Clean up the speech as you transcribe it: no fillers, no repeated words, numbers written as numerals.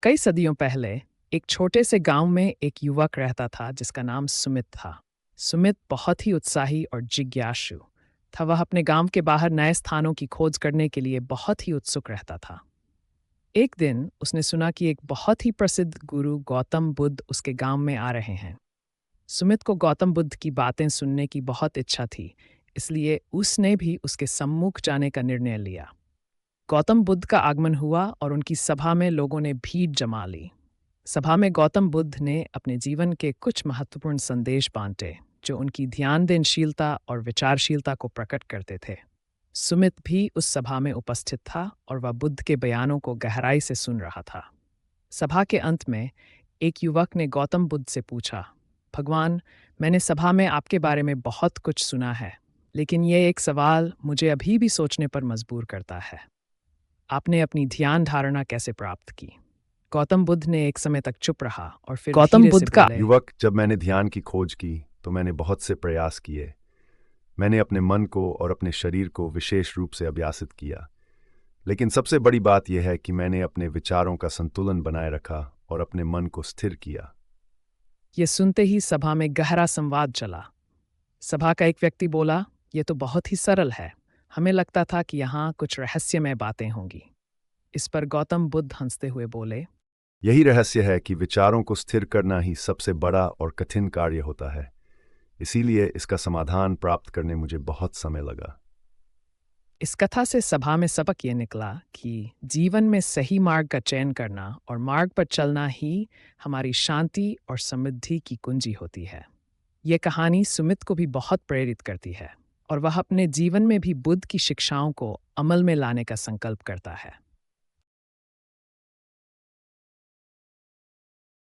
कई सदियों पहले एक छोटे से गांव में एक युवक रहता था जिसका नाम सुमित था। सुमित बहुत ही उत्साही और जिज्ञासु था। वह अपने गांव के बाहर नए स्थानों की खोज करने के लिए बहुत ही उत्सुक रहता था। एक दिन उसने सुना कि एक बहुत ही प्रसिद्ध गुरु गौतम बुद्ध उसके गांव में आ रहे हैं। सुमित को गौतम बुद्ध की बातें सुनने की बहुत इच्छा थी, इसलिए उसने भी उसके सम्मुख जाने का निर्णय लिया। गौतम बुद्ध का आगमन हुआ और उनकी सभा में लोगों ने भीड़ जमा ली। सभा में गौतम बुद्ध ने अपने जीवन के कुछ महत्वपूर्ण संदेश बांटे जो उनकी ध्यानदेनशीलता और विचारशीलता को प्रकट करते थे। सुमित भी उस सभा में उपस्थित था और वह बुद्ध के बयानों को गहराई से सुन रहा था। सभा के अंत में एक युवक ने गौतम बुद्ध से पूछा, भगवान, मैंने सभा में आपके बारे में बहुत कुछ सुना है, लेकिन ये एक सवाल मुझे अभी भी सोचने पर मजबूर करता है। आपने अपनी ध्यान धारणा कैसे प्राप्त की? गौतम बुद्ध ने एक समय तक चुप रहा और फिर गौतम धीरे से बुद्ध का बोले, युवक, जब मैंने ध्यान की खोज की तो मैंने बहुत से प्रयास किए। मैंने अपने मन को और अपने शरीर को विशेष रूप से अभ्यासित किया, लेकिन सबसे बड़ी बात यह है कि मैंने अपने विचारों का संतुलन बनाए रखा और अपने मन को स्थिर किया। ये सुनते ही सभा में गहरा संवाद चला। सभा का एक व्यक्ति बोला, ये तो बहुत ही सरल है, हमें लगता था कि यहाँ कुछ रहस्यमय बातें होंगी। इस पर गौतम बुद्ध हंसते हुए बोले, यही रहस्य है कि विचारों को स्थिर करना ही सबसे बड़ा और कठिन कार्य होता है। इसीलिए इसका समाधान प्राप्त करने मुझे बहुत समय लगा। इस कथा से सभा में सबक ये निकला कि जीवन में सही मार्ग का चयन करना और मार्ग पर चलना ही हमारी शांति और समृद्धि की कुंजी होती है। ये कहानी सुमित को भी बहुत प्रेरित करती है और वह अपने जीवन में भी बुद्ध की शिक्षाओं को अमल में लाने का संकल्प करता है।